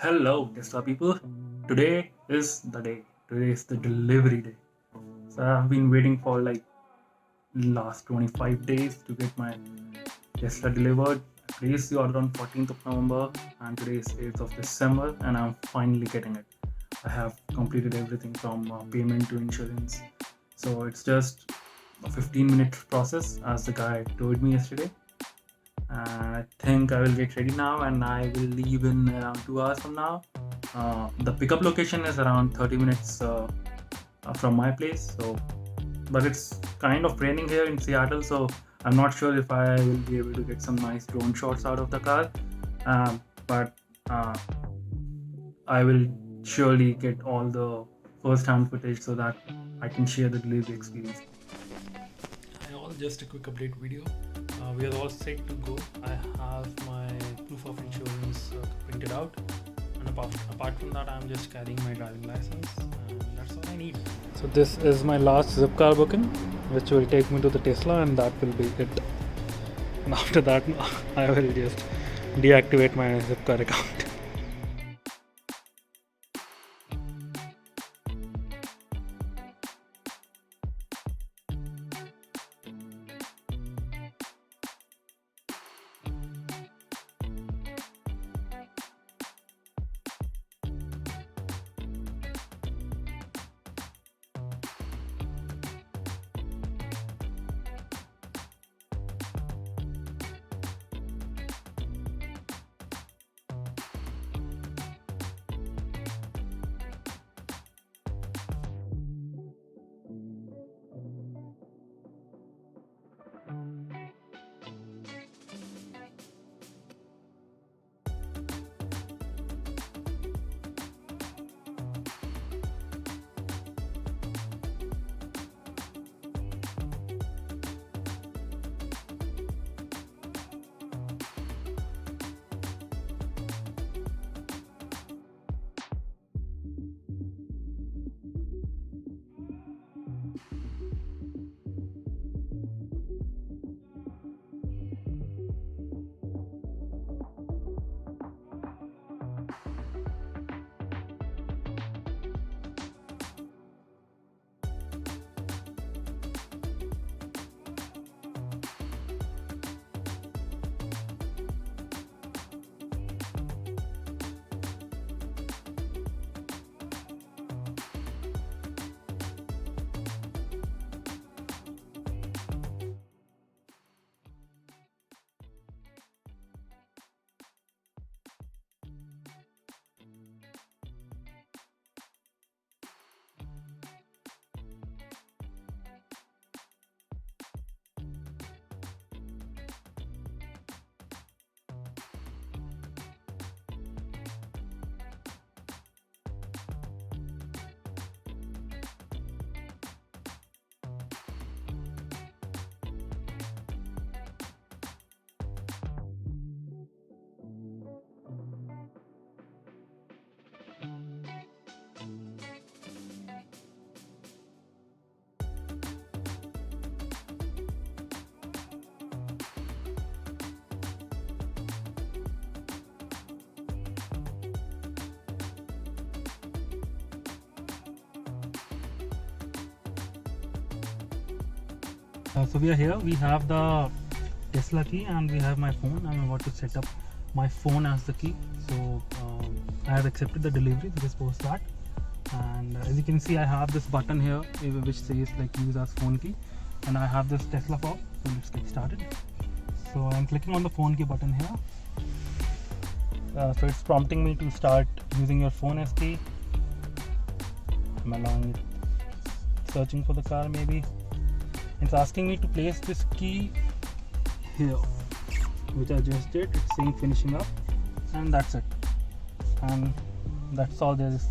Hello, Tesla people. Today is the day. Today is the delivery day. So I've been waiting for like last 25 days to get my Tesla delivered. I placed the order on 14th of November and today is 8th of December and I'm finally getting it. I have completed everything from payment to insurance. So it's just a 15-minute process as the guy told me yesterday. And I think I will get ready now and I will leave in around 2 hours from now. The pickup location is around 30 minutes from my place, but it's kind of raining here in Seattle, so I'm not sure if I will be able to get some nice drone shots out of the car. But I will surely get all the first-hand footage so that I can share the delivery experience. Hi all, just a quick update video. We are all set to go. I have my proof of insurance printed out, and apart from that, I'm just carrying my driving license, and that's all I need. So this is my last Zipcar booking, which will take me to the Tesla, and that will be it. And after that, I will just deactivate my Zipcar account. So we are here. We have the Tesla key and we have my phone. I'm about to set up my phone as the key. So I have accepted the delivery. Just post that. And as you can see, I have this button here which says like use as phone key, and I have this Tesla fob. So let's get started. So I'm clicking on the phone key button here. So it's prompting me to start using your phone as key. I'm allowing it, searching for the car maybe. It's asking me to place this key here, which I just did. It's saying finishing up, and that's it. And that's all there is.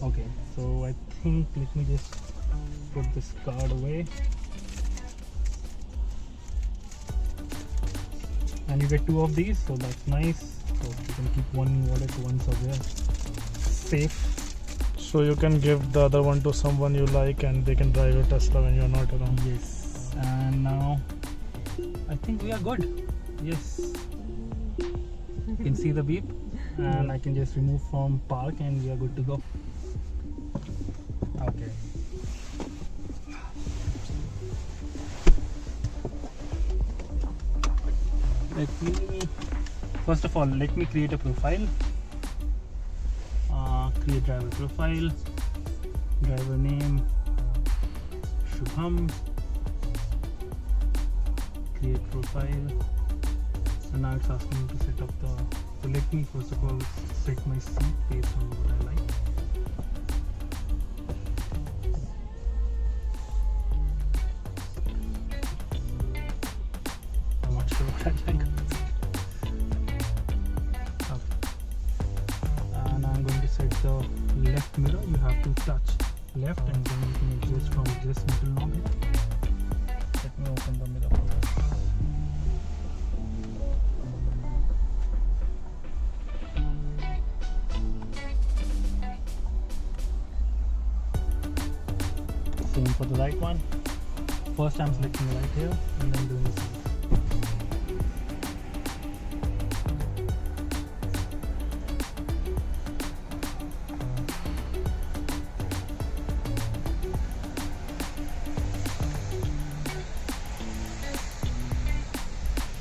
Okay, so I think let me just put this card away. And you get 2 of these, so that's nice. So you can keep one wallet, one somewhere safe. So you can give the other one to someone you like and they can drive your Tesla when you're not around. Yes, and now I think we are good. Yes, you can see the beep. and I can just remove from park and we are good to go. Okay. First of all, let me create a profile. Create driver profile, driver name Shubham, create profile, and now it's asking me to set up the, so let me first of all set my seat based on what I like. I'm not sure what I like. And I'm going to set the left mirror. You have to touch left and then you can adjust from this middle knob here. Let me open the mirror first. Same for the right one. First I'm selecting right here and then doing the same.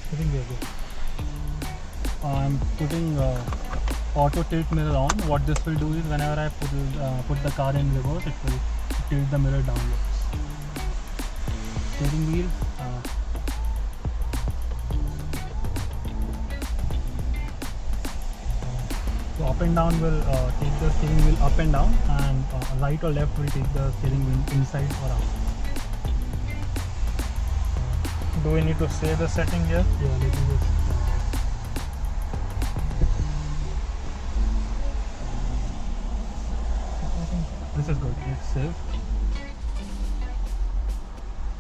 I think we are good. I'm putting auto tilt mirror on. What this will do is whenever I put the car in reverse, it will tilt the mirror downwards. Steering wheel. So up and down will take the steering wheel up and down, and right or left will take the steering wheel inside or out. Do we need to save the setting here? Yeah, let me just. This is good. Let's save.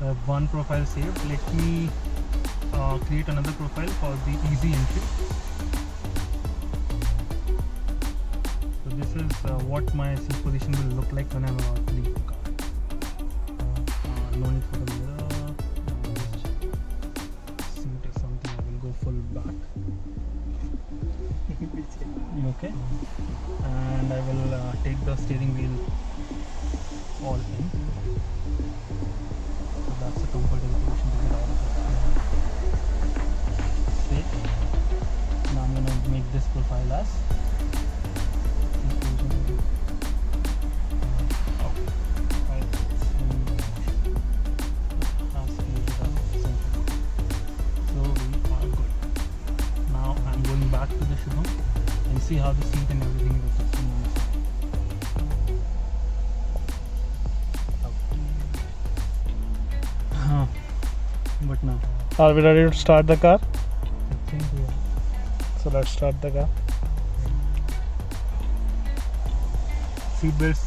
I have one profile saved. Let me create another profile for the easy entry. So this is what my seat position will look like when I'm about to leave the car. No need for the mirror. Seat is something I will go full back. Okay. And I will take the steering wheel all in. So that's a comfortable position to get out of it. Save. Now I'm going to make this profile as back to the Shubham and see how the seat and everything is adjusting on the side. But now Are we ready to start the car? I think we are. So let's start the car. Seat belts